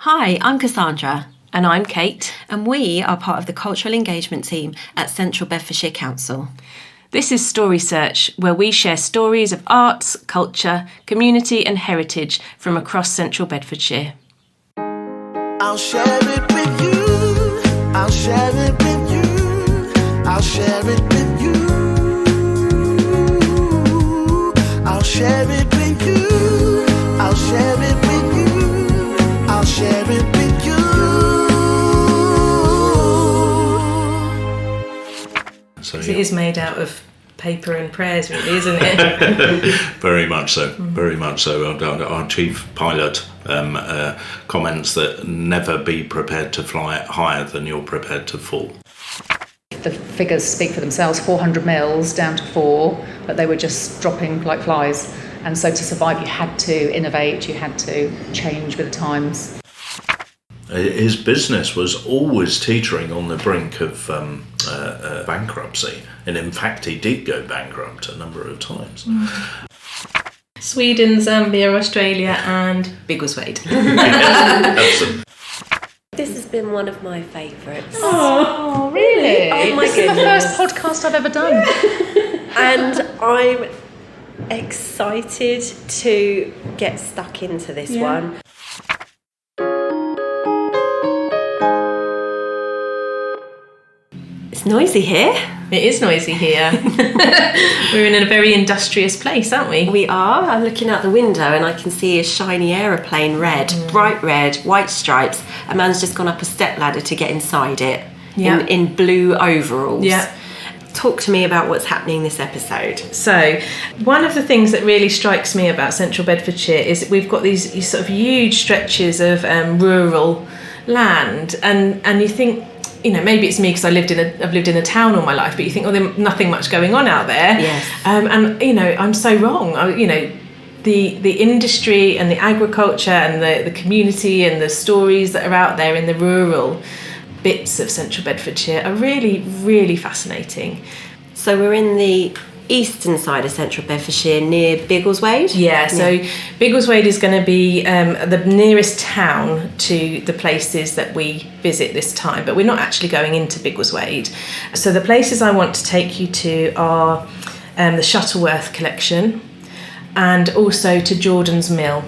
Hi, I'm Cassandra. And I'm Kate. And we are part of the cultural engagement team at Central Bedfordshire Council. This is Story Search, where we share stories of arts, culture, community and heritage from across Central Bedfordshire. I'll share it with you. I'll share it with you. I'll share it with you. I'll share it with you. I'll share it with you. I'll share it with you. So it is made out of paper and prayers, really, isn't it? Very much so, very much so. Our chief pilot comments that never be prepared to fly higher than you're prepared to fall. The figures speak for themselves, 400 mils down to 4, but they were just dropping like flies. And so to survive, you had to innovate, you had to change with the times. His business was always teetering on the brink of bankruptcy, and in fact he did go bankrupt a number of times. Sweden, Zambia, Australia and Biggleswade. This has been one of my favourites. Oh, really? Oh my This is the goodness. first podcast I've ever done. And I'm excited to get stuck into this one. It's noisy here. It is noisy here. We're in a very industrious place, aren't we? We are. I'm looking out the window and I can see a shiny aeroplane, bright red, white stripes. A man's just gone up a stepladder to get inside it in blue overalls. Yeah. Talk to me about what's happening this episode. So, one of the things that really strikes me about Central Bedfordshire is that we've got these sort of huge stretches of rural land, and you think, you know, maybe it's me because I've lived in a town all my life, but you think, oh, there's nothing much going on out there. Yes. And you know, I'm so wrong. The industry and the agriculture and the community and the stories that are out there in the rural bits of Central Bedfordshire are really, really fascinating. So we're in the eastern side of Central Bedfordshire near Biggleswade? So Biggleswade is going to be the nearest town to the places that we visit this time, but we're not actually going into Biggleswade. So the places I want to take you to are the Shuttleworth collection and also to Jordan's Mill.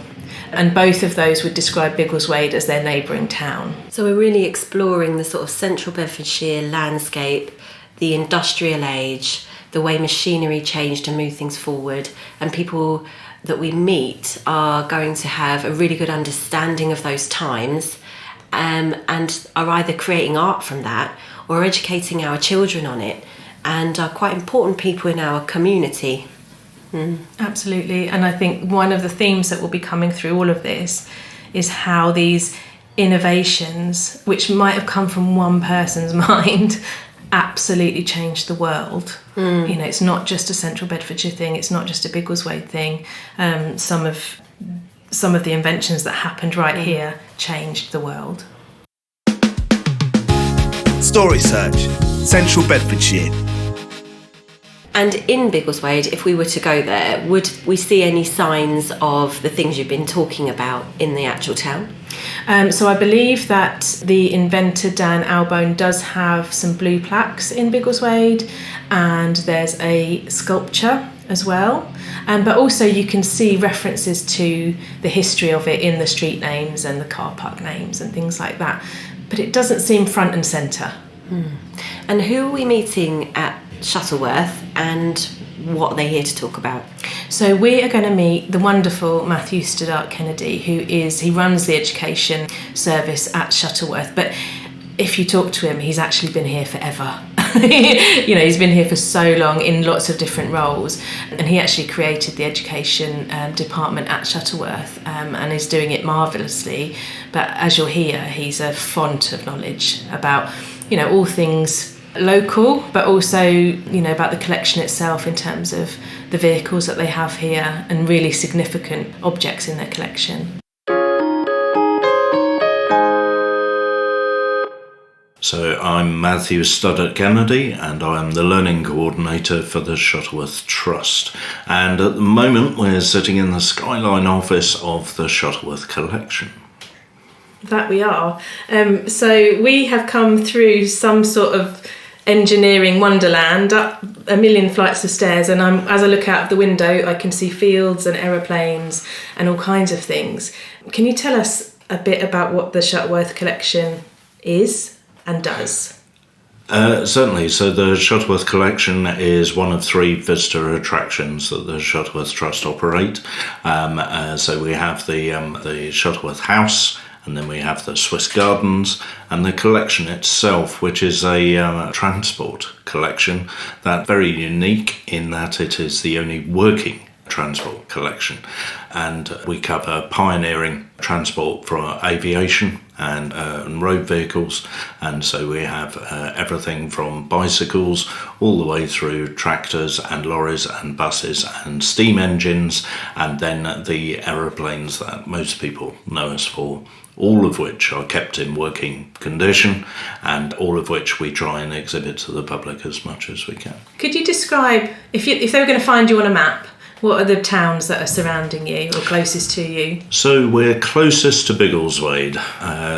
And both of those would describe Biggleswade as their neighbouring town. So we're really exploring the sort of Central Bedfordshire landscape, the industrial age, the way machinery changed to move things forward, and people that we meet are going to have a really good understanding of those times and are either creating art from that or educating our children on it, and are quite important people in our community. Absolutely. And I think one of the themes that will be coming through all of this is how these innovations, which might have come from one person's mind, absolutely changed the world. You know, it's not just a Central Bedfordshire thing, it's not just a Biggleswade thing. Some of the inventions that happened right here changed the world. Story Search, Central Bedfordshire. And in Biggleswade, if we were to go there, would we see any signs of the things you've been talking about in the actual town? So I believe that the inventor Dan Albone does have some blue plaques in Biggleswade, and there's a sculpture as well. But also you can see references to the history of it in the street names and the car park names and things like that. But it doesn't seem front and centre. And who are we meeting at Shuttleworth and what are they here to talk about? So we are going to meet the wonderful Matthew Studdert Kennedy, he runs the education service at Shuttleworth. But if you talk to him, he's actually been here forever. You know, he's been here for so long in lots of different roles, and he actually created the education department at Shuttleworth and is doing it marvellously. But as you'll hear, he's a font of knowledge about, you know, all things local, but also, you know, about the collection itself in terms of the vehicles that they have here and really significant objects in their collection. So I'm Matthew Studdert Kennedy and I'm the Learning Coordinator for the Shuttleworth Trust. And at the moment we're sitting in the Skyline office of the Shuttleworth Collection. That we are. So we have come through some sort of engineering wonderland, up a million flights of stairs, and as I look out of the window, I can see fields and aeroplanes and all kinds of things. Can you tell us a bit about what the Shuttleworth collection is and does? Certainly. So the Shuttleworth collection is one of 3 visitor attractions that the Shuttleworth Trust operate. So we have the Shuttleworth House, and then we have the Swiss Gardens, and the collection itself, which is a transport collection that's very unique in that it is the only working transport collection, and we cover pioneering transport for aviation and road vehicles, and so we have everything from bicycles all the way through tractors and lorries and buses and steam engines, and then the aeroplanes that most people know us for, all of which are kept in working condition, and all of which we try and exhibit to the public as much as we can. Could you describe, if they were going to find you on a map, what are the towns that are surrounding you or closest to you? So we're closest to Biggleswade,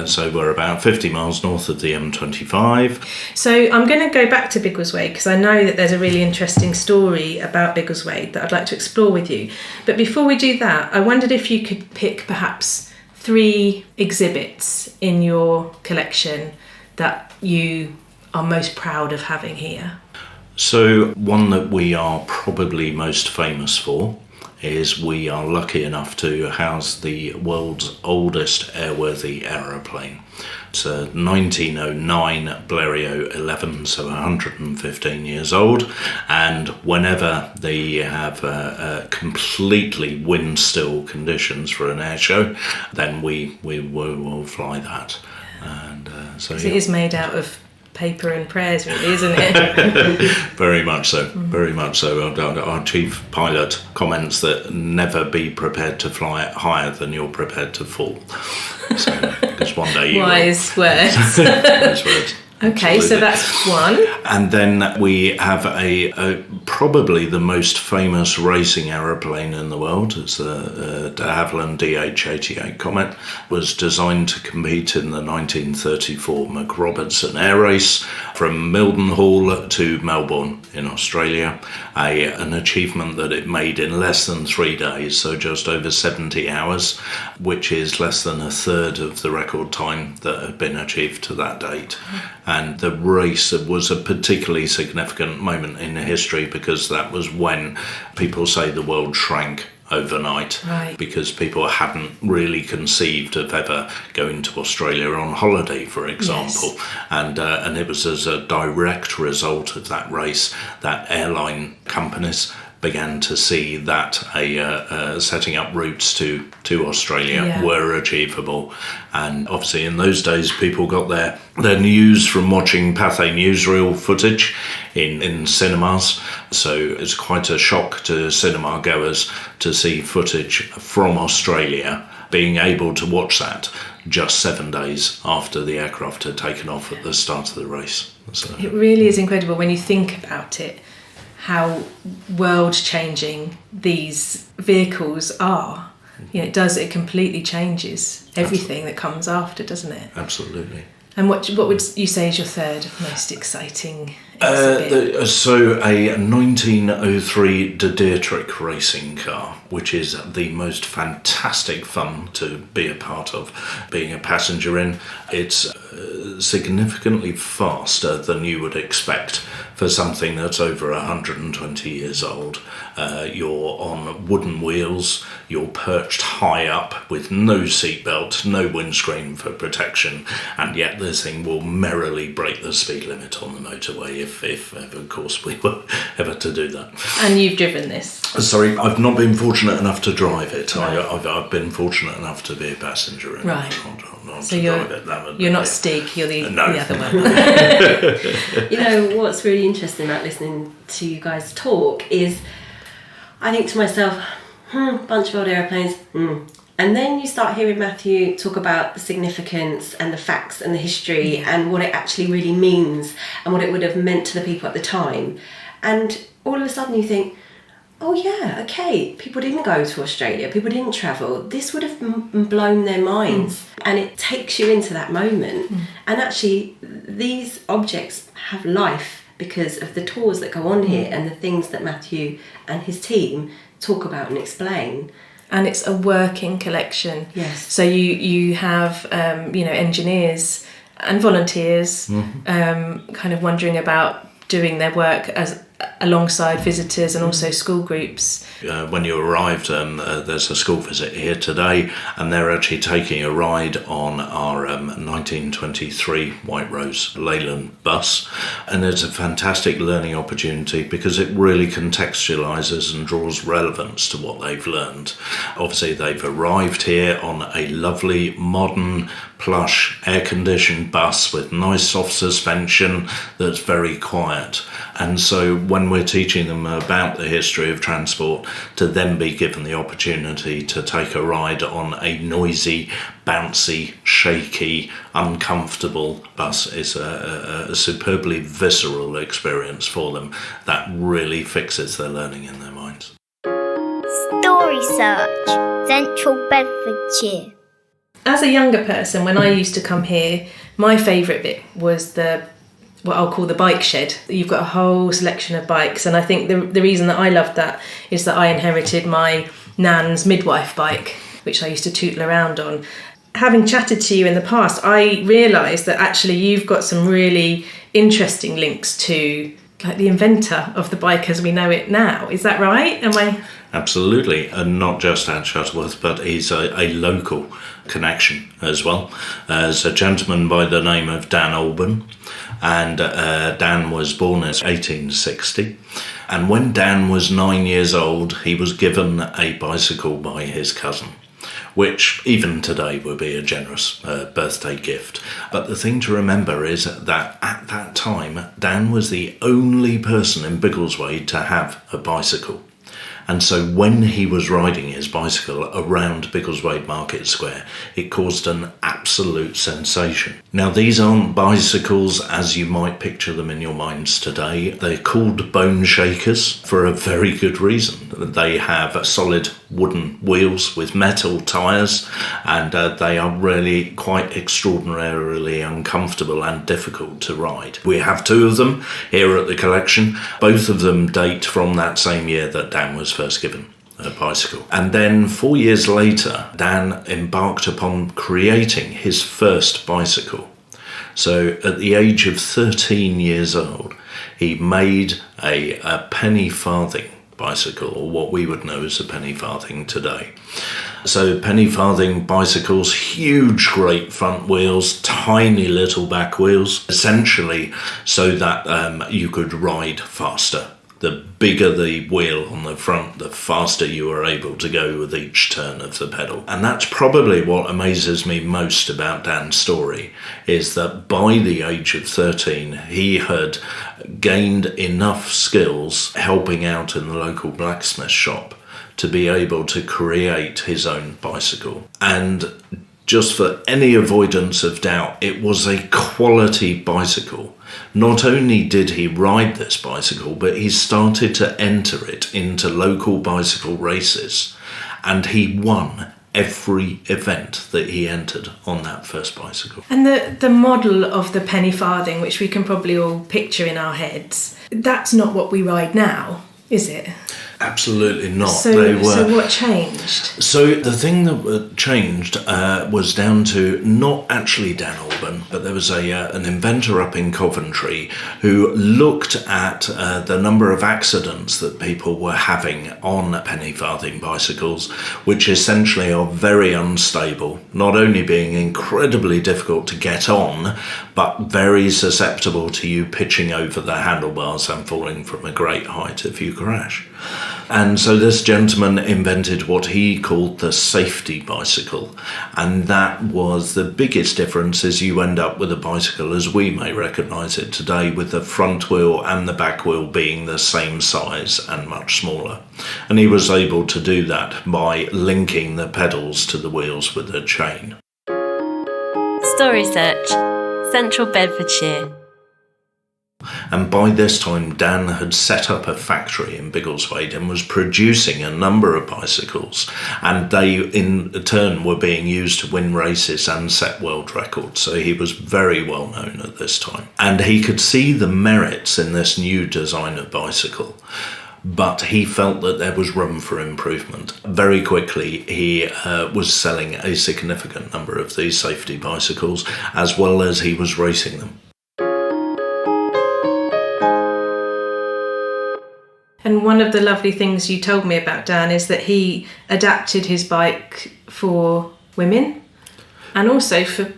so we're about 50 miles north of the M25. So I'm going to go back to Biggleswade because I know that there's a really interesting story about Biggleswade that I'd like to explore with you. But before we do that, I wondered if you could pick perhaps 3 exhibits in your collection that you are most proud of having here. So one that we are probably most famous for is we are lucky enough to house the world's oldest airworthy aeroplane. It's a 1909 Blériot 11, so 115 years old, and whenever they have completely wind-still conditions for an air show, then we will fly that. And so It is made out of paper and prayers, really, isn't it? Very much so, very much so. Our chief pilot comments that never be prepared to fly higher than you're prepared to fall. So, because one day you Wise words. Wise words. Okay, Absolutely. so that's one. And then we have a probably the most famous racing aeroplane in the world. It's the de Havilland DH-88 Comet. Was designed to compete in the 1934 McRobertson Air Race from Mildenhall to Melbourne in Australia. An achievement that it made in less than 3 days, so just over 70 hours, which is less than a third of the record time that had been achieved to that date. And the race was a particularly significant moment in history because that was when people say the world shrank overnight, right, because people hadn't really conceived of ever going to Australia on holiday, for example. Yes. And it was as a direct result of that race that airline companies began to see that setting up routes to Australia were achievable. And obviously in those days people got their news from watching Pathé newsreel footage in cinemas, so it's quite a shock to cinema goers to see footage from Australia, being able to watch that just 7 days after the aircraft had taken off at the start of the race. So It really is incredible when you think about it, how world-changing these vehicles are. You know, it completely changes everything that comes after, doesn't it? Absolutely. And what would you say is your third most exciting exhibit? So a 1903 De Dietrich racing car, which is the most fantastic fun to be a part of, being a passenger in. It's significantly faster than you would expect for something that's over 120 years old. You're on wooden wheels, you're perched high up with no seatbelt, no windscreen for protection, and yet this thing will merrily break the speed limit on the motorway if of course we were ever to do that. And you've driven this? Sorry, I've not been fortunate enough to drive it. Right. I've been fortunate enough to be a passenger in right. it. Not So to you're drive it. you're not Stig, you're the other one. You know, what's really interesting about listening to you guys talk is I think to myself, bunch of old aeroplanes, And then you start hearing Matthew talk about the significance and the facts and the history and what it actually really means and what it would have meant to the people at the time. And all of a sudden you think, oh yeah, okay, people didn't go to Australia, people didn't travel, this would have blown their minds. And it takes you into that moment. And actually, these objects have life because of the tours that go on here and the things that Matthew and his team talk about and explain. And it's a working collection. Yes. So you have engineers and volunteers kind of wondering about doing their work as alongside visitors and also school groups. When you arrived, there's a school visit here today, and they're actually taking a ride on our 1923 White Rose Leyland bus, and it's a fantastic learning opportunity because it really contextualises and draws relevance to what they've learned. Obviously, they've arrived here on a lovely, modern, plush, air-conditioned bus with nice soft suspension that's very quiet. And so when we're teaching them about the history of transport, to then be given the opportunity to take a ride on a noisy, bouncy, shaky, uncomfortable bus is a superbly visceral experience for them that really fixes their learning in their minds. Story Search, Central Bedfordshire. As a younger person, when I used to come here, my favourite bit was what I'll call the bike shed. You've got a whole selection of bikes, and I think the reason that I loved that is that I inherited my nan's midwife bike, which I used to tootle around on. Having chatted to you in the past, I realised that actually you've got some really interesting links to like the inventor of the bike as we know it now. Is that right? Am I? Absolutely, and not just at Shuttleworth, but he's a local connection as well. There's a gentleman by the name of Dan Albone, and Dan was born in 1860. And when Dan was 9 years old, he was given a bicycle by his cousin, which even today would be a generous birthday gift. But the thing to remember is that at that time, Dan was the only person in Biggleswade to have a bicycle. And so when he was riding his bicycle around Biggleswade Market Square, it caused an absolute sensation. Now, these aren't bicycles as you might picture them in your minds today. They're called bone shakers for a very good reason. They have solid wooden wheels with metal tyres, and they are really quite extraordinarily uncomfortable and difficult to ride. We have two of them here at the collection. Both of them date from that same year that Dan was first given a bicycle. And then 4 years later, Dan embarked upon creating his first bicycle. So at the age of 13 years old, he made a penny farthing bicycle, or what we would know as a penny farthing today. So penny farthing bicycles, huge great front wheels, tiny little back wheels, essentially so that you could ride faster. The bigger the wheel on the front, the faster you were able to go with each turn of the pedal. And that's probably what amazes me most about Dan's story, is that by the age of 13, he had gained enough skills helping out in the local blacksmith shop to be able to create his own bicycle. And just for any avoidance of doubt, it was a quality bicycle. Not only did he ride this bicycle, but he started to enter it into local bicycle races, and he won every event that he entered on that first bicycle. And the model of the penny farthing, which we can probably all picture in our heads, that's not what we ride now, is it? Absolutely not. So what changed? So the thing that changed was down to not actually Dan Albone, but there was an inventor up in Coventry who looked at the number of accidents that people were having on penny farthing bicycles, which essentially are very unstable, not only being incredibly difficult to get on, but very susceptible to you pitching over the handlebars and falling from a great height if you crash. And so this gentleman invented what he called the safety bicycle, and that was the biggest difference. Is you end up with a bicycle as we may recognise it today, with the front wheel and the back wheel being the same size and much smaller. And he was able to do that by linking the pedals to the wheels with a chain. Story Search, Central Bedfordshire. And by this time, Dan had set up a factory in Biggleswade and was producing a number of bicycles. And they, in turn, were being used to win races and set world records. So he was very well known at this time. And he could see the merits in this new design of bicycle. But he felt that there was room for improvement. Very quickly, he was selling a significant number of these safety bicycles, as well as he was racing them. And one of the lovely things you told me about Dan is that he adapted his bike for women and also for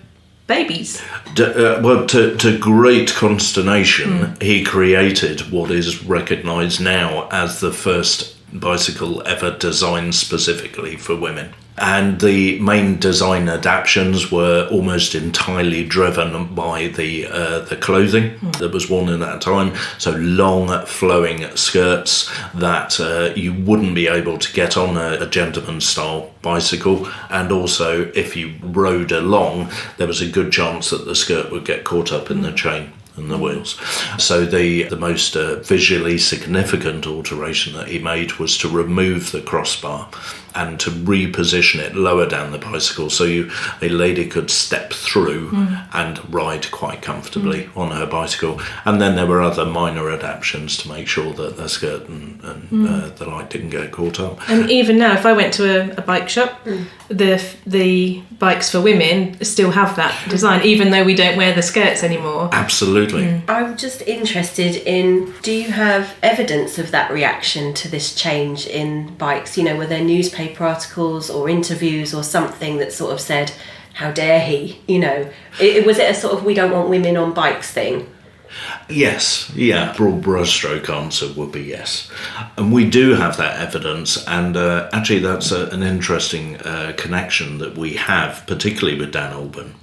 babies. To great consternation, he created what is recognised now as the first bicycle ever designed specifically for women. And the main design adaptations were almost entirely driven by the clothing that was worn in that time. So long flowing skirts that you wouldn't be able to get on a gentleman style bicycle. And also if you rode along, there was a good chance that the skirt would get caught up in the chain and the wheels. So the most visually significant alteration that he made was to remove the crossbar and to reposition it lower down the bicycle so a lady could step through and ride quite comfortably on her bicycle. And then there were other minor adaptations to make sure that the skirt and the light didn't get caught up. And even now, if I went to a bike shop, the bikes for women still have that design, even though we don't wear the skirts anymore. Absolutely. I'm just interested in, do you have evidence of that reaction to this change in bikes? You know, were there newspaper articles or interviews or something that sort of said, how dare he? You know, was it a sort of we don't want women on bikes thing? Yes, yeah. Broad brushstroke answer would be yes. And we do have that evidence, and actually that's an interesting connection that we have, particularly with Dan Albone,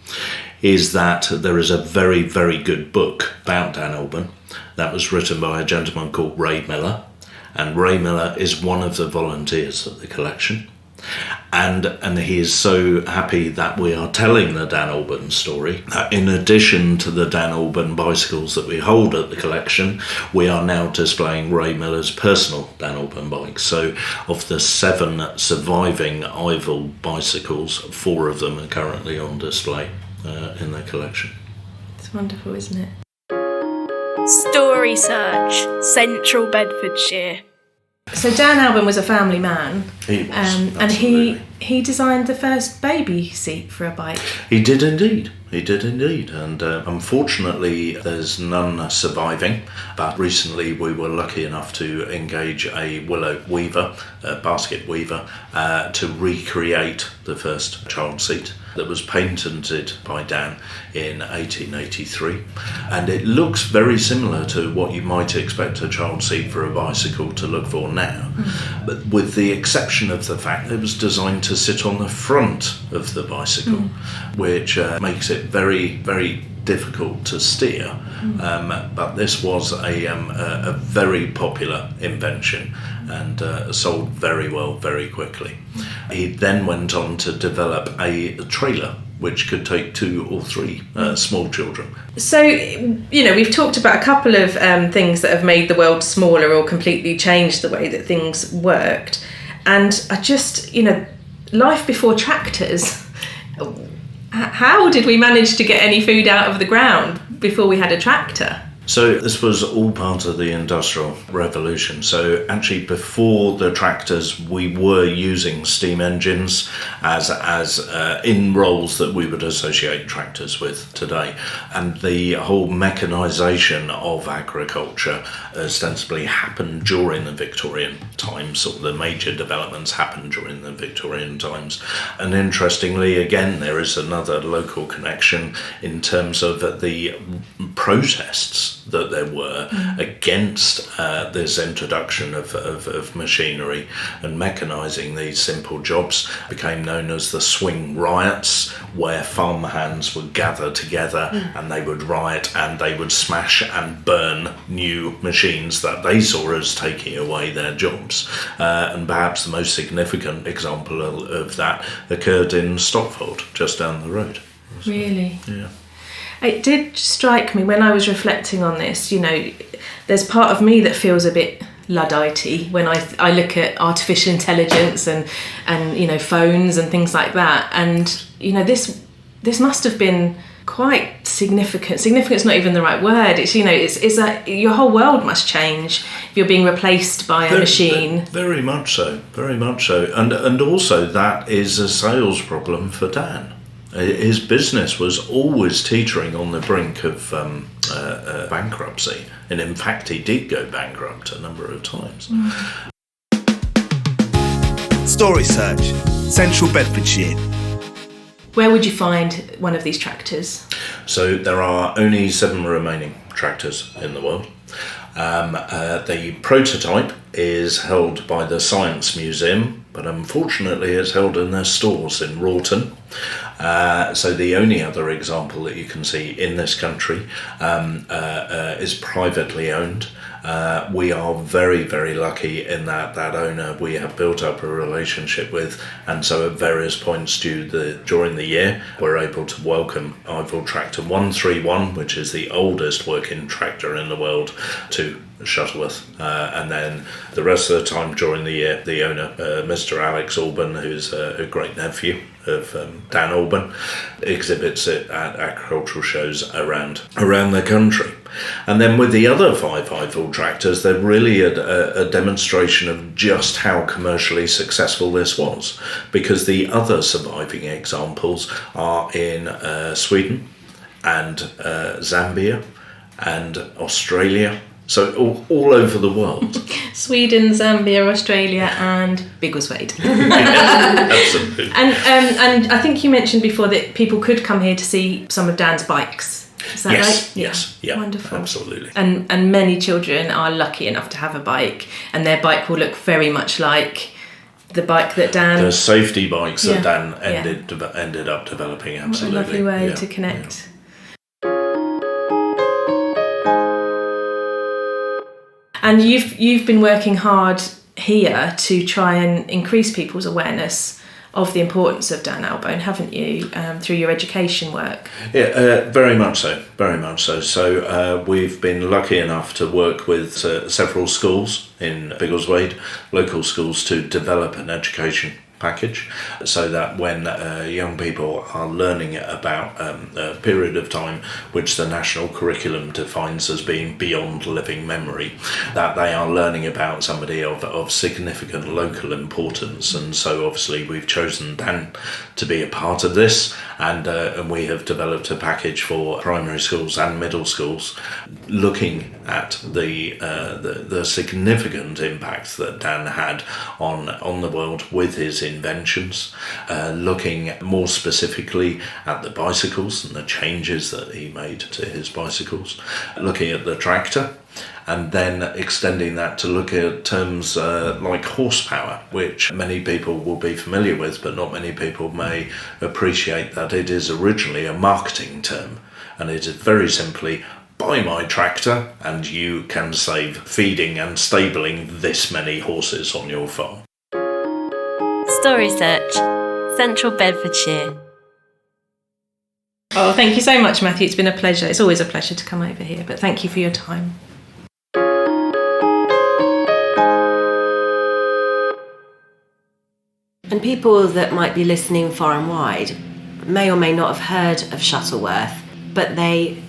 is that there is a very, very good book about Dan Albone that was written by a gentleman called Ray Miller, and Ray Miller is one of the volunteers at the collection. And he is so happy that we are telling the Dan Albone story. In addition to the Dan Albone bicycles that we hold at the collection, we are now displaying Ray Miller's personal Dan Albone bikes. So of the 7 surviving Ivell bicycles, 4 of them are currently on display in their collection. It's wonderful, isn't it? Story Search, Central Bedfordshire. So Dan Albone was a family man, He was, and he designed the first baby seat for a bike. He did indeed. And unfortunately there's none surviving, but recently we were lucky enough to engage a willow weaver, a basket weaver, to recreate the first child seat that was patented by Dan in 1883, and it looks very similar to what you might expect a child seat for a bicycle to look for now, but with the exception of the fact that it was designed to sit on the front of the bicycle, which makes it very, very difficult to steer. But this was a very popular invention and sold very well very quickly. He then went on to develop a trailer which could take 2 or 3 small children. So, you know, we've talked about a couple of things that have made the world smaller or completely changed the way that things worked. And I just, you know, life before tractors, how did we manage to get any food out of the ground before we had a tractor? So this was all part of the Industrial Revolution. So actually before the tractors we were using steam engines as in roles that we would associate tractors with today. And the whole mechanisation of agriculture ostensibly happened during the Victorian times. Sort of the major developments happened during the Victorian times. And interestingly, again, there is another local connection in terms of the protests that there were against this introduction of machinery and mechanising these simple jobs became known as the swing riots, where farmhands would gather together and they would riot and they would smash and burn new machines that they saw as taking away their jobs. And perhaps the most significant example of that occurred in Stockfold, just down the road. Really? Yeah. It did strike me when I was reflecting on this, there's part of me that feels a bit Luddite when I look at artificial intelligence and phones and things like that. And, this must have been quite significant. Significant's not even the right word. It's your whole world must change if you're being replaced by a machine. Very much so, and also that is a sales problem for Dan. His business was always teetering on the brink of bankruptcy, and in fact he did go bankrupt a number of times. Story Search, Central Bedfordshire. Where would you find one of these tractors? So there are only 7 remaining tractors in the world. The prototype is held by the Science Museum, but unfortunately it's held in their stores in Rawton. So the only other example that you can see in this country is privately owned. We are very, very lucky in that owner we have built up a relationship with, and so at various points during the year we're able to welcome Ivor Tractor 131, which is the oldest working tractor in the world, to Shuttleworth, and then the rest of the time during the year the owner, Mr. Alex Albone, who's a great nephew of Dan Albone, exhibits it at agricultural shows around the country. And then with the other 5 Ivor tractors, they're really a demonstration of just how commercially successful this was, because the other surviving examples are in Sweden and Zambia and Australia. So all over the world. Sweden, Zambia, Australia, and Biggleswade. Absolutely. And I think you mentioned before that people could come here to see some of Dan's bikes. Is that right? Yes. Yeah. Wonderful. Absolutely. And many children are lucky enough to have a bike, and their bike will look very much like the bike that Dan... The safety bikes that Dan ended up developing. Absolutely. What a lovely way to connect. Yeah. And you've been working hard here to try and increase people's awareness of the importance of Dan Albone, haven't you, through your education work? Yeah, very much so. So we've been lucky enough to work with several schools in Biggleswade, local schools, to develop an education package, so that when young people are learning about a period of time which the national curriculum defines as being beyond living memory, that they are learning about somebody of significant local importance. And so obviously we've chosen Dan to be a part of this, and we have developed a package for primary schools and middle schools, looking at the significant impact that Dan had on the world with his inventions, looking more specifically at the bicycles and the changes that he made to his bicycles, looking at the tractor, and then extending that to look at terms like horsepower, which many people will be familiar with, but not many people may appreciate that it is originally a marketing term, and it is very simply: buy my tractor and you can save feeding and stabling this many horses on your farm. Story Search, Central Bedfordshire. Oh, thank you so much, Matthew. It's been a pleasure. It's always a pleasure to come over here, but thank you for your time. And people that might be listening far and wide may or may not have heard of Shuttleworth, but they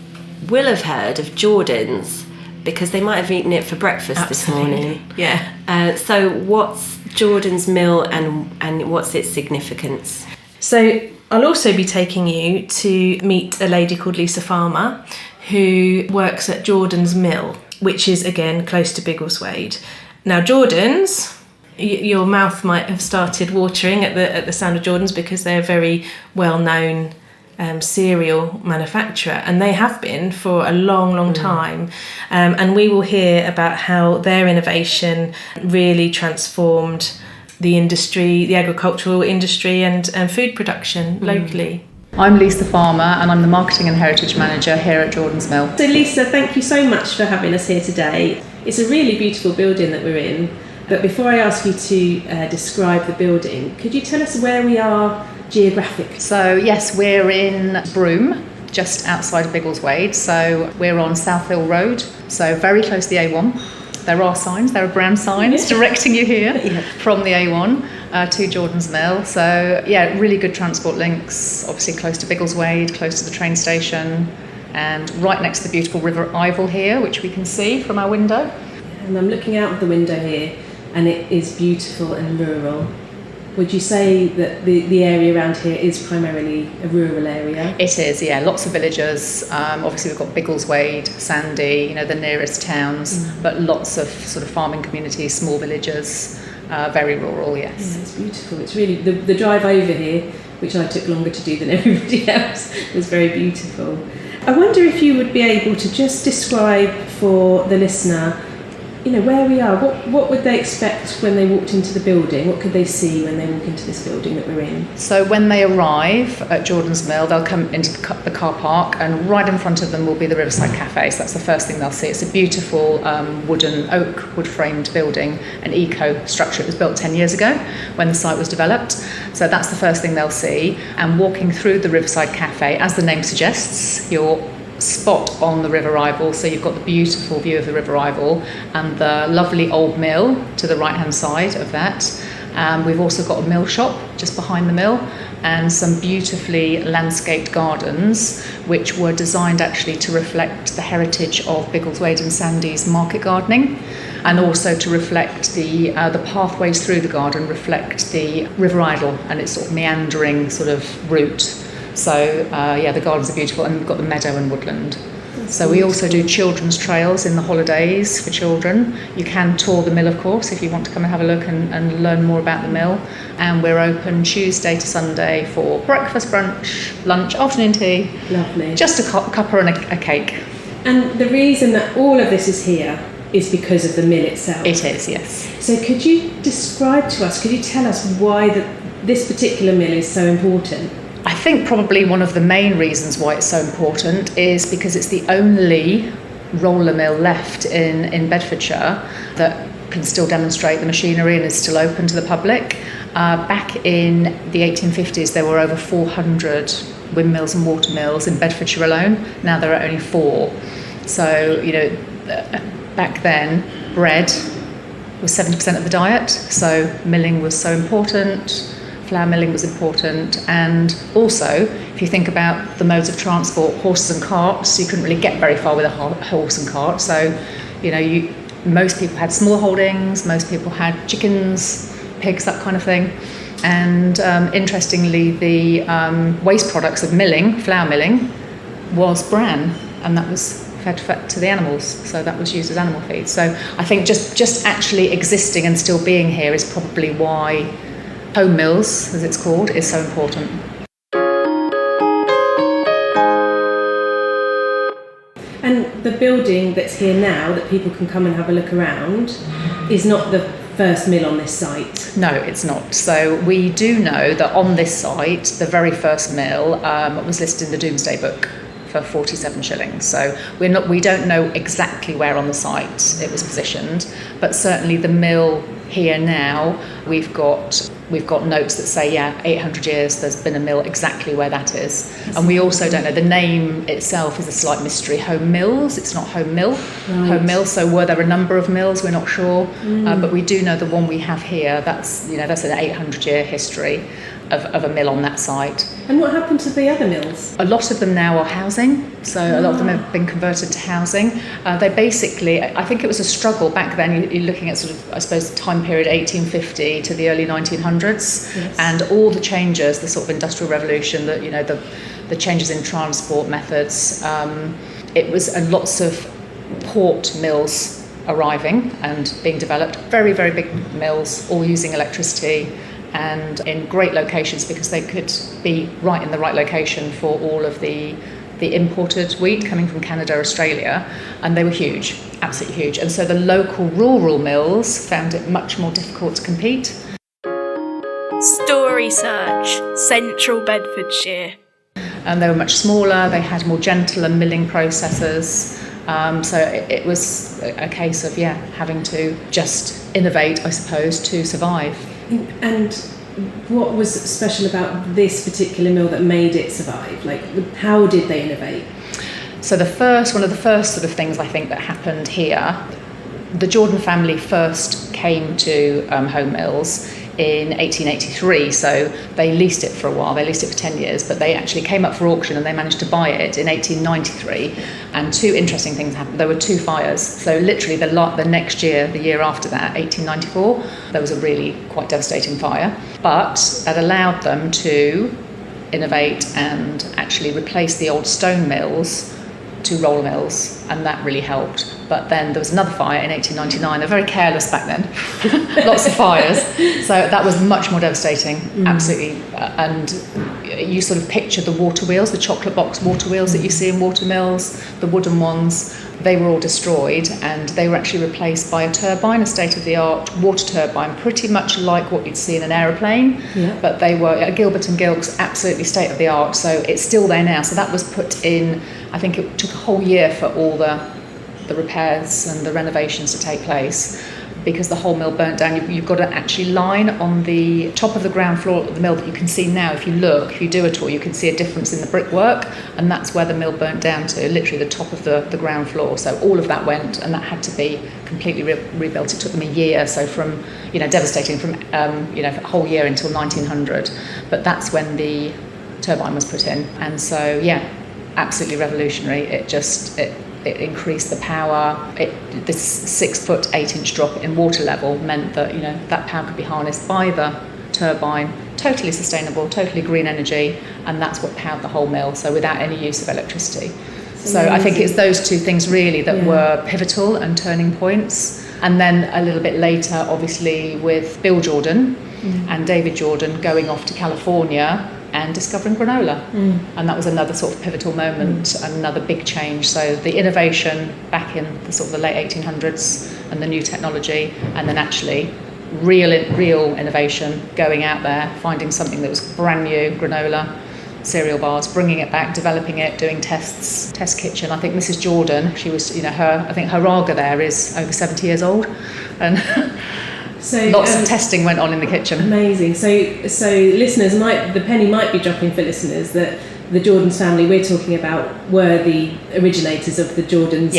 will have heard of Jordan's because they might have eaten it for breakfast this morning. Yeah. So what's Jordan's Mill and what's its significance? So I'll also be taking you to meet a lady called Lisa Farmer, who works at Jordan's Mill, which is again close to Biggleswade. Now Jordan's, your mouth might have started watering at the sound of Jordan's, because they're a very well-known cereal manufacturer, and they have been for a long time, and we will hear about how their innovation really transformed the industry, the agricultural industry and food production locally. I'm Lisa Farmer, and I'm the Marketing and Heritage Manager here at Jordan's Mill. So Lisa, thank you so much for having us here today. It's a really beautiful building that we're in, but before I ask you to describe the building, could you tell us where we are geographically? So yes, we're in Broome, just outside of Biggleswade. So we're on South Hill Road, so very close to the A1. There are signs, there are brand signs directing you here from the A1 to Jordan's Mill. So yeah, really good transport links, obviously close to Biggleswade, close to the train station, and right next to the beautiful River Ivel here, which we can see from our window. And I'm looking out of the window here, and it is beautiful and rural. Would you say that the area around here is primarily a rural area? It is, yeah. Lots of villages. Obviously, we've got Biggleswade, Sandy, you know, the nearest towns, but lots of sort of farming communities, small villages, very rural, yes. Yeah, it's beautiful. It's really, the drive over here, which I took longer to do than everybody else, was very beautiful. I wonder if you would be able to just describe for the listener, you know, where we are. What would they expect when they walked into the building? What could they see when they walk into this building that we're in? So when they arrive at Jordan's Mill, they'll come into the car park, and right in front of them will be the Riverside Cafe. So that's the first thing they'll see. It's a beautiful wood-framed building, an eco structure. It was built 10 years ago when the site was developed. So that's the first thing they'll see. And walking through the Riverside Cafe, as the name suggests, you're spot on the River Ivel, so you've got the beautiful view of the River Ivel and the lovely old mill to the right hand side of that. We've also got a mill shop just behind the mill and some beautifully landscaped gardens which were designed actually to reflect the heritage of Biggleswade and Sandy's market gardening, and also to reflect the pathways through the garden reflect the River Ivel and its sort of meandering sort of route. So the gardens are beautiful, and we've got the meadow and woodland. So we also do children's trails in the holidays for children. You can tour the mill, of course, if you want to come and have a look and learn more about the mill. And we're open Tuesday to Sunday for breakfast, brunch, lunch, afternoon tea. Lovely. Just a cuppa and a cake. And the reason that all of this is here is because of the mill itself. It is, yes. So could you describe to us, could you tell us why this particular mill is so important? I think probably one of the main reasons why it's so important is because it's the only roller mill left in Bedfordshire that can still demonstrate the machinery and is still open to the public. Back in the 1850s, there were over 400 windmills and water mills in Bedfordshire alone. Now there are only 4. So, you know, back then, bread was 70% of the diet, so milling was so important. Flour milling was important, and also if you think about the modes of transport, horses and carts, you couldn't really get very far with a horse and cart. So, you know, most people had small holdings, most people had chickens, pigs, that kind of thing. And interestingly, the waste products of milling, flour milling, was bran, and that was fed to the animals, so that was used as animal feed. So I think just actually existing and still being here is probably why home mills, as it's called, is so important. And the building that's here now that people can come and have a look around is not the first mill on this site? No, it's not. So we do know that on this site, the very first mill was listed in the Domesday Book for 47 shillings. So we don't know exactly where on the site it was positioned, but certainly the mill here now, we've got notes that say, 800 years there's been a mill exactly where that is. And we also don't know, the name itself is a slight mystery. Home Mills, it's not Home Mill. Right. Home Mill, so were there a number of mills? We're not sure. But we do know the one we have here, that's an 800-year history of a mill on that site. And what happened to the other mills? A lot of them now are housing, so a lot of them have been converted to housing. They basically, I think it was a struggle back then. You're looking at sort of, I suppose, the time period 1850 to the early 1900s, yes. And all the changes, the sort of industrial revolution, the changes in transport methods. It was lots of port mills arriving and being developed, very, very big mills, all using electricity, and in great locations because they could be right in the right location for all of the imported wheat coming from Canada, Australia, and they were huge, absolutely huge. And so the local rural mills found it much more difficult to compete. Story Search, Central Bedfordshire. And they were much smaller, they had more gentler milling processes. So it was a case of, having to just innovate, I suppose, to survive. And what was special about this particular mill that made it survive? Like, how did they innovate? So one of the first sort of things I think that happened here, the Jordan family first came to Home Mills in 1883, so they leased it for a while. They leased it for 10 years, but they actually came up for auction and they managed to buy it in 1893. And two interesting things happened. There were two fires. So literally the next year, the year after that, 1894, there was a really quite devastating fire. But that allowed them to innovate and actually replace the old stone mills to roller mills, and that really helped. But then there was another fire in 1899. They're very careless back then. Lots of fires. So that was much more devastating, absolutely. And you sort of picture the water wheels, the chocolate box water wheels that you see in water mills, the wooden ones. They were all destroyed, and they were actually replaced by a turbine, a state-of-the-art water turbine, pretty much like what you'd see in an aeroplane. Yeah. But they were at Gilbert and Gilkes, absolutely state-of-the-art. So it's still there now. So that was put in. I think it took a whole year for all the repairs and the renovations to take place, because the whole mill burnt down. You've got to actually line on the top of the ground floor of the mill that you can see now. If you do a tour, you can see a difference in the brickwork, and that's where the mill burnt down to, literally the top of the ground floor. So all of that went, and that had to be completely rebuilt. It took them a year, so from, devastating, from, a whole year until 1900. But that's when the turbine was put in. And so, absolutely revolutionary. It increased the power. This 6 foot 8 inch drop in water level meant that that power could be harnessed by the turbine. Totally sustainable, totally green energy, and that's what powered the whole mill. So without any use of electricity. So I think it's those two things really that were pivotal and turning points. And then a little bit later, obviously, with Bill Jordan and David Jordan going off to California and discovering granola. And that was another sort of pivotal moment, and another big change. So the innovation back in the sort of the late 1800s and the new technology, and then actually real innovation, going out there, finding something that was brand new, granola, cereal bars, bringing it back, developing it, doing test kitchen. I think Mrs. Jordan, she was, I think her Raga there is over 70 years old, and so lots of testing went on in the kitchen. Amazing. So listeners the penny might be dropping for listeners that the Jordan's family we're talking about were the originators of the Jordan's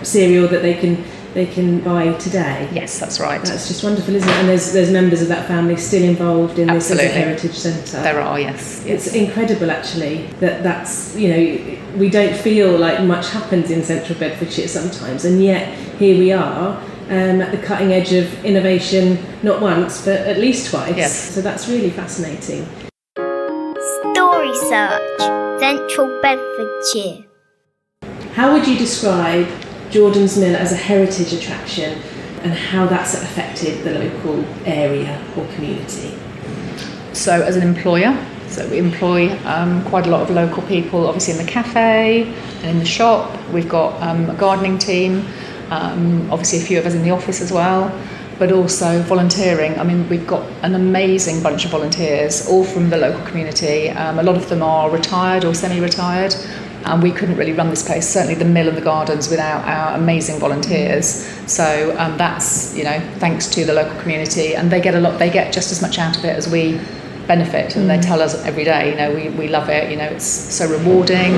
cereal that they can buy today. Yes, that's right. That's just wonderful, isn't it? And there's members of that family still involved in this as a heritage centre. There are, yes. It's incredible actually that's we don't feel like much happens in Central Bedfordshire sometimes, and yet here we are. At the cutting edge of innovation, not once, but at least twice. Yes. So that's really fascinating. Story Search, Central Bedfordshire. How would you describe Jordan's Mill as a heritage attraction, and how that's affected the local area or community? So as an employer, we employ quite a lot of local people, obviously in the cafe and in the shop. We've got a gardening team. Obviously a few of us in the office as well, but also volunteering. I mean, we've got an amazing bunch of volunteers, all from the local community. A lot of them are retired or semi-retired, and we couldn't really run this place, certainly the mill and the gardens, without our amazing volunteers. So that's, thanks to the local community, and they get just as much out of it as we benefit, and they tell us every day, we love it, it's so rewarding,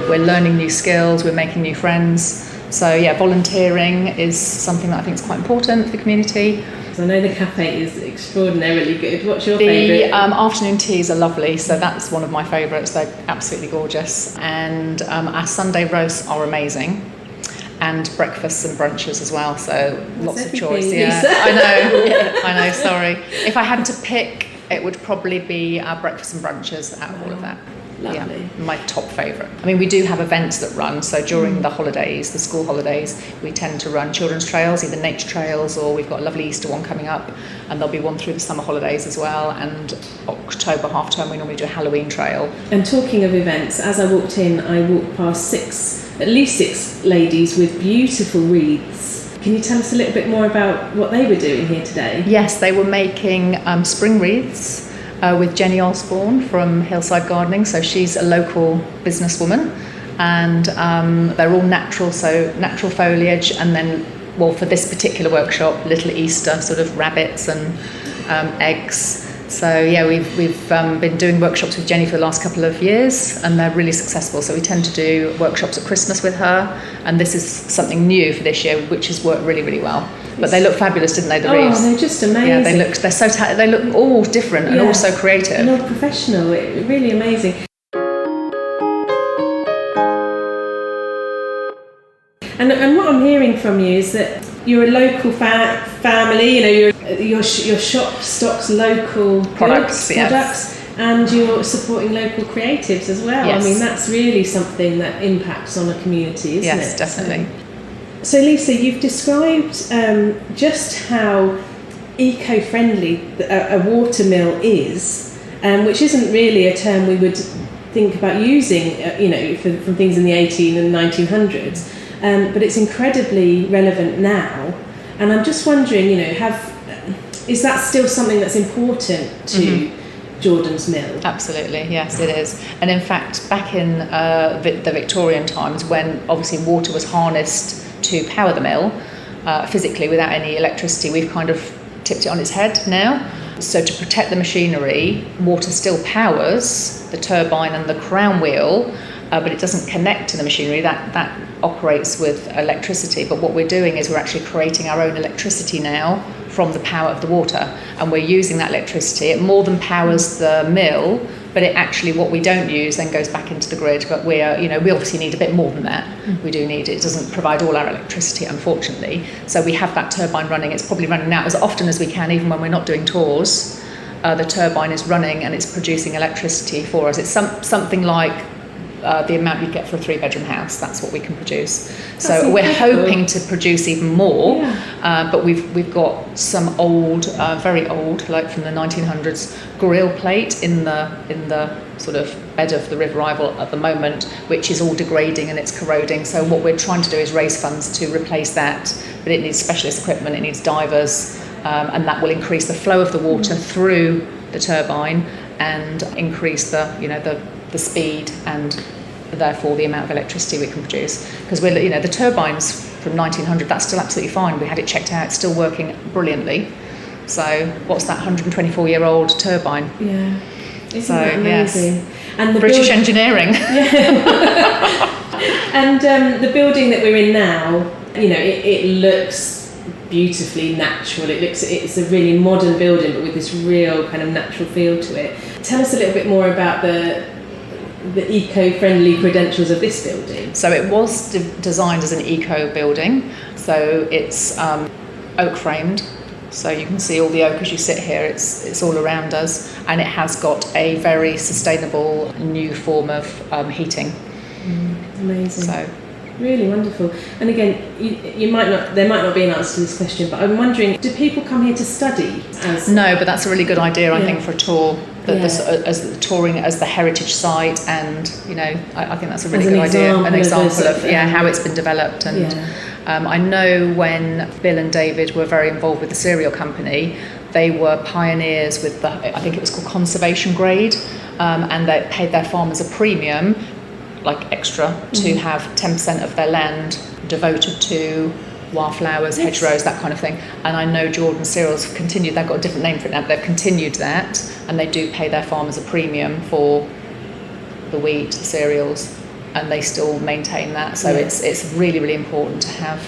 we're learning new skills, we're making new friends. So volunteering is something that I think is quite important for the community. So I know the cafe is extraordinarily good. What's your favourite? The afternoon teas are lovely, so that's one of my favourites. They're absolutely gorgeous. And our Sunday roasts are amazing. And breakfasts and brunches as well, so lots of choice. Yeah, I know, sorry. If I had to pick, it would probably be our breakfasts and brunches out of all of that. Lovely. Yeah, my top favourite. I mean, we do have events that run, so during the holidays, the school holidays, we tend to run children's trails, either nature trails, or we've got a lovely Easter one coming up, and there'll be one through the summer holidays as well, and October half term we normally do a Halloween trail. And talking of events, as I walked in, I walked past at least six ladies with beautiful wreaths. Can you tell us a little bit more about what they were doing here today? Yes, they were making spring wreaths with Jenny Osborne from Hillside Gardening. So she's a local businesswoman, and they're all natural, so natural foliage, and then, well, for this particular workshop, little Easter sort of rabbits and eggs. So yeah, we've been doing workshops with Jenny for the last couple of years, and they're really successful. So we tend to do workshops at Christmas with her, and this is something new for this year, which has worked really, really well. But they look fabulous, didn't they? The wreaths. Oh, they're just amazing. Yeah, they look all different and all so creative. And all professional. Really amazing. And what I'm hearing from you is that you're a local family. You know, your shop stocks local products, and you're supporting local creatives as well. Yes. I mean, that's really something that impacts on a community, isn't it? Yes, definitely. So Lisa, you've described just how eco-friendly a watermill is, which isn't really a term we would think about using, from things in the 1800s and 1900s. But it's incredibly relevant now, and I'm just wondering, is that still something that's important to Jordan's Mill? Absolutely, yes, it is. And in fact, back in the Victorian times, when obviously water was harnessed to power the mill physically without any electricity, we've kind of tipped it on its head now. So to protect the machinery, water still powers the turbine and the crown wheel, but it doesn't connect to the machinery. That operates with electricity. But what we're doing is we're actually creating our own electricity now from the power of the water, and we're using that electricity. It more than powers the mill, but it actually, what we don't use then goes back into the grid. But we obviously need a bit more than that. We do need it. It doesn't provide all our electricity, unfortunately. So we have that turbine running. It's probably running now as often as we can, even when we're not doing tours. The turbine is running and it's producing electricity for us. It's something like the amount you get for a 3-bedroom house. That's what we can produce. So we're hoping to produce even more, but we've got some old, very old, like from the 1900s, grill plate in the sort of bed of the River Ivel at the moment, which is all degrading and it's corroding. So what we're trying to do is raise funds to replace that, but it needs specialist equipment, it needs divers, and that will increase the flow of the water through the turbine and increase the speed and therefore the amount of electricity we can produce. Because the turbines from 1900, that's still absolutely fine. We had it checked out, it's still working brilliantly. So what's that 124-year-old turbine? Yeah, isn't that amazing? Yes. And the British engineering. And the building that we're in now, it looks beautifully natural. It's a really modern building, but with this real kind of natural feel to it. Tell us a little bit more about the eco-friendly credentials of this building. So it was designed as an eco building. So it's oak framed. So you can see all the oak as you sit here. It's all around us, and it has got a very sustainable new form of heating. Amazing. So really wonderful. And again, there might not be an answer to this question, but I'm wondering, do people come here to study? No, but that's a really good idea, I think, for a tour. As touring as the heritage site, and I think that's a really good idea, an example of how it's been developed. And I know when Bill and David were very involved with the cereal company, they were pioneers with I think it was called conservation grade, and they paid their farmers a premium, like extra, to have 10% of their land devoted to wildflowers, hedgerows, that kind of thing. And I know Jordan Cereals have continued, they've got a different name for it now, but they've continued that, and they do pay their farmers a premium for the wheat, the cereals, and they still maintain that. So it's really, really important to have,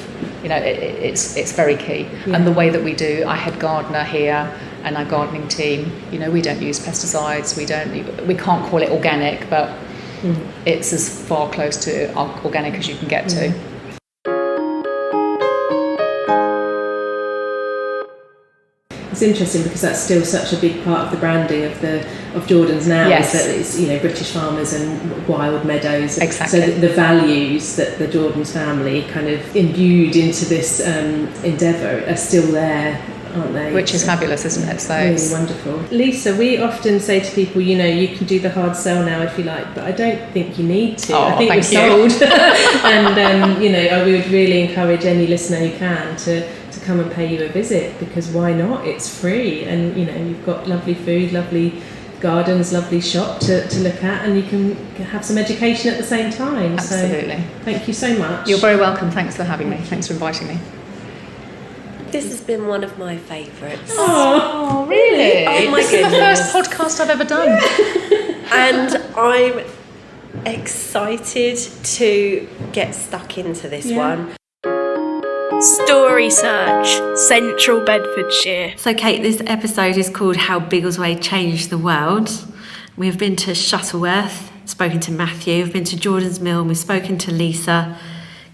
it's very key. And the way that we do, our head gardener here and our gardening team, we don't use pesticides, we can't call it organic, but it's as far close to organic as you can get to. It's interesting because that's still such a big part of the branding of Jordan's now. Yes. Is that it's British farmers and wild meadows. Exactly. So the values that the Jordan's family kind of imbued into this endeavour are still there, aren't they? Which is fabulous, isn't it? So really wonderful. Lisa, we often say to people, you can do the hard sell now if you like, but I don't think you need to. I think we're sold. And we would really encourage any listener who can to come and pay you a visit, because why not? It's free, and you've got lovely food, lovely gardens, lovely shop to look at, and you can have some education at the same time. Absolutely. So thank you so much. You're very welcome. Thanks for having me. Thanks for inviting me. This has been one of my favourites. Oh, really? Oh my This is the goodness. first podcast I've ever done. And I'm excited to get stuck into this one. Story Search, Central Bedfordshire. So, Kate, this episode is called How Biggleswade Changed the World. We've been to Shuttleworth, spoken to Matthew, we've been to Jordan's Mill, and we've spoken to Lisa.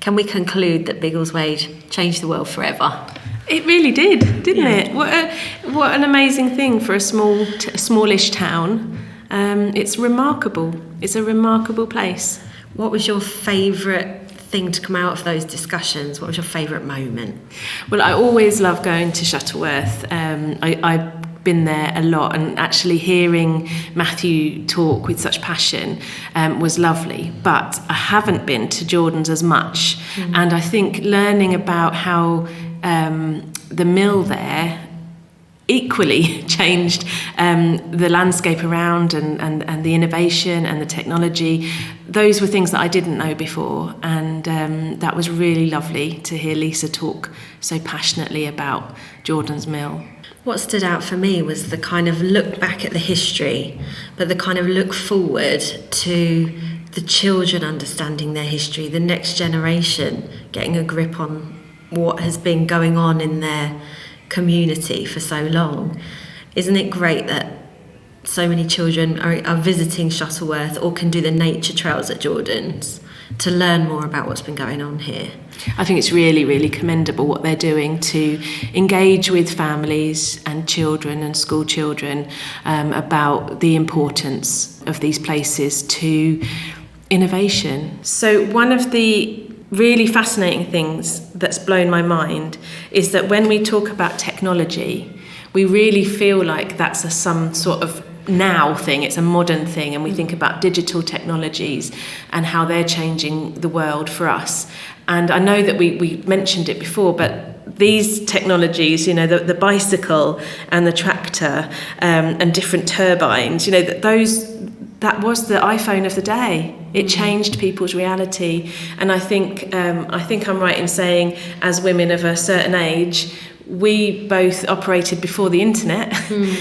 Can we conclude that Biggleswade changed the world forever? It really did, didn't it? What an amazing thing for a smallish town. It's remarkable. It's a remarkable place. What was your favourite thing to come out of those discussions? What was your favourite moment? Well, I always love going to Shuttleworth. I've been there a lot, and actually hearing Matthew talk with such passion was lovely. But I haven't been to Jordan's as much, and I think learning about how the mill there equally changed the landscape around and the innovation and the technology. Those were things that I didn't know before, and that was really lovely to hear Lisa talk so passionately about Jordan's Mill. What stood out for me was the kind of look back at the history, but the kind of look forward to the children understanding their history, the next generation getting a grip on what has been going on in their community for so long. Isn't it great that so many children are visiting Shuttleworth or can do the nature trails at Jordan's to learn more about what's been going on here? I think it's really, really commendable what they're doing to engage with families and children and school children about the importance of these places to innovation. So one of the really fascinating things that's blown my mind is that when we talk about technology, we really feel like that's some sort of now thing, it's a modern thing, and we think about digital technologies and how they're changing the world for us. And I know that we mentioned it before, but these technologies, you know, the bicycle and the tractor and different turbines, you know, that was the iPhone of the day. It changed people's reality. And I think I'm right in saying, as women of a certain age, we both operated before the internet.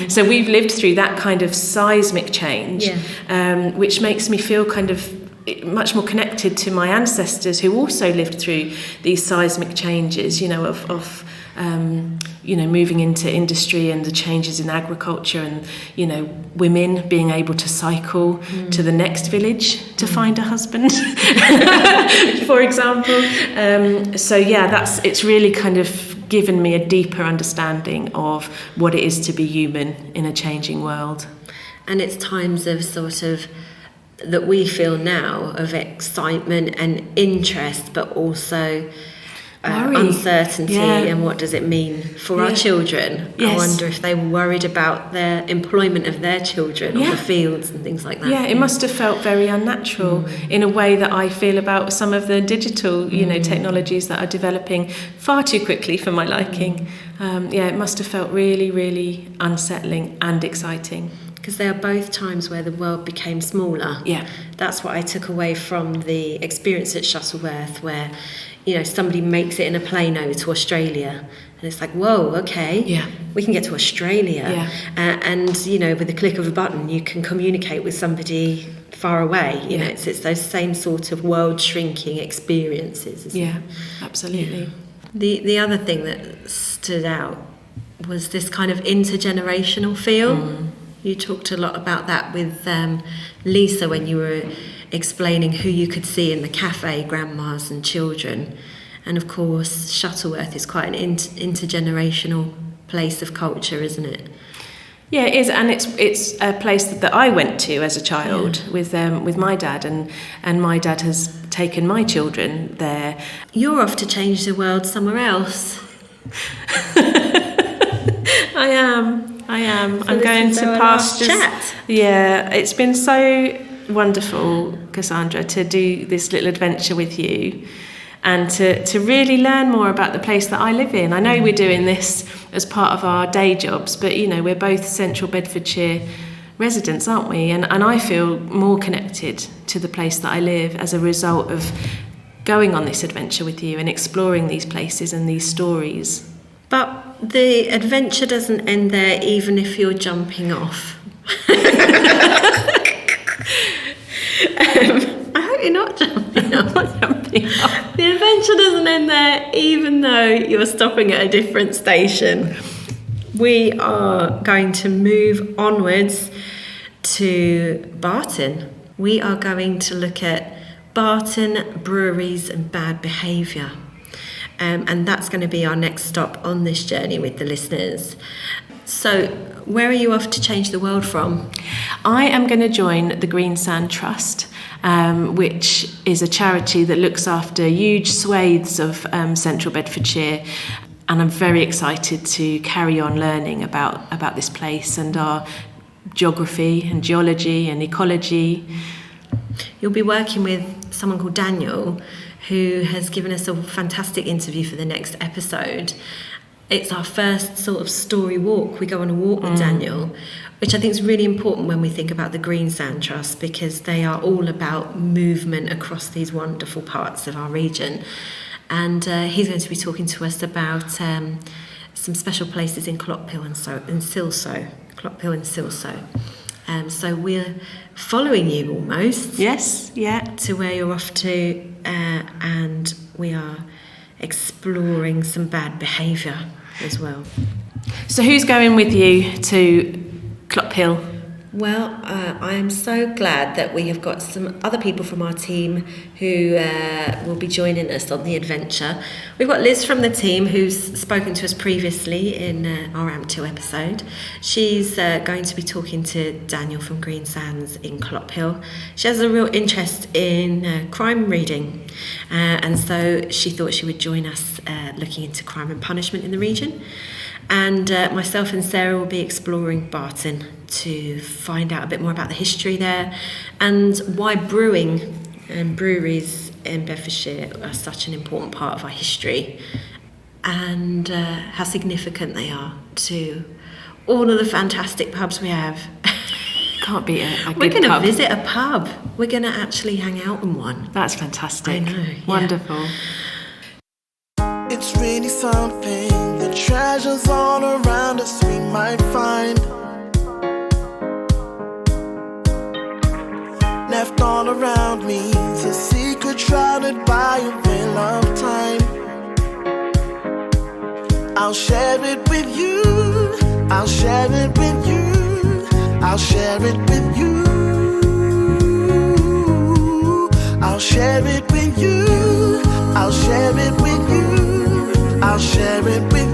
So we've lived through that kind of seismic change, which makes me feel kind of much more connected to my ancestors who also lived through these seismic changes, you know, of moving into industry and the changes in agriculture, and, you know, women being able to cycle to the next village to find a husband, for example. It's really kind of given me a deeper understanding of what it is to be human in a changing world. And it's times of sort of that we feel now of excitement and interest, but also uncertainty, and what does it mean for our children. I wonder if they were worried about their employment of their children on the fields and things like that. Yeah, it must have felt very unnatural in a way that I feel about some of the digital, technologies that are developing far too quickly for my liking. It must have felt really, really unsettling and exciting. Because they are both times where the world became smaller. Yeah. That's what I took away from the experience at Shuttleworth, where, you know, somebody makes it in a plano to Australia, and it's like, whoa, okay, we can get to Australia. And, you know, with the click of a button, you can communicate with somebody far away. You know, it's those same sort of world-shrinking experiences, isn't it? Absolutely. The other thing that stood out was this kind of intergenerational feel. You talked a lot about that with Lisa when you were explaining who you could see in the cafe, grandmas and children. And of course, Shuttleworth is quite an intergenerational place of culture, isn't it? Yeah, it is, and it's a place that I went to as a child with my dad, and my dad has taken my children there. You're off to change the world somewhere else. I am. So I'm going to pastures. Chat. Yeah, it's been so wonderful, Cassandra, to do this little adventure with you and to really learn more about the place that I live in. I know we're doing this as part of our day jobs, but, you know, we're both Central Bedfordshire residents, aren't we? And I feel more connected to the place that I live as a result of going on this adventure with you and exploring these places and these stories. But the adventure doesn't end there, even if you're jumping off. I hope you're not jumping off. The adventure doesn't end there, even though you're stopping at a different station. We are going to move onwards to Barton. We are going to look at Barton breweries and bad behaviour. And that's going to be our next stop on this journey with the listeners. So, where are you off to change the world from? I am going to join the Green Sand Trust, which is a charity that looks after huge swathes of Central Bedfordshire. And I'm very excited to carry on learning about this place and our geography and geology and ecology. You'll be working with someone called Daniel, who has given us a fantastic interview for the next episode. It's our first sort of story walk. We go on a walk with Daniel, which I think is really important when we think about the Green Sand Trust, because they are all about movement across these wonderful parts of our region. And he's going to be talking to us about some special places in Clophill and Silsoe. Clophill and Silsoe. So we're following you almost. Yes, yeah. To where you're off to, and we are exploring some bad behaviour as well. So who's going with you to Clophill? Well, I am so glad that we have got some other people from our team who will be joining us on the adventure. We've got Liz from the team, who's spoken to us previously in our AMP2 episode. She's going to be talking to Daniel from Green Sands in Clophill. She has a real interest in crime reading, and so she thought she would join us looking into crime and punishment in the region. And myself and Sarah will be exploring Barton to find out a bit more about the history there and why brewing and breweries in Bedfordshire are such an important part of our history, and how significant they are to all of the fantastic pubs we have. Can't beat a We're good going to pub. visit a pub. We're going to actually hang out in one. That's fantastic. I know, yeah. Wonderful. It's really something. The treasures all around us we might find, left all around me. It's a secret shrouded by a veil of time. I'll share it with you. I'll share it with you. I'll share it with you. I'll share it with you. I'll share it with you. I'll share it with you.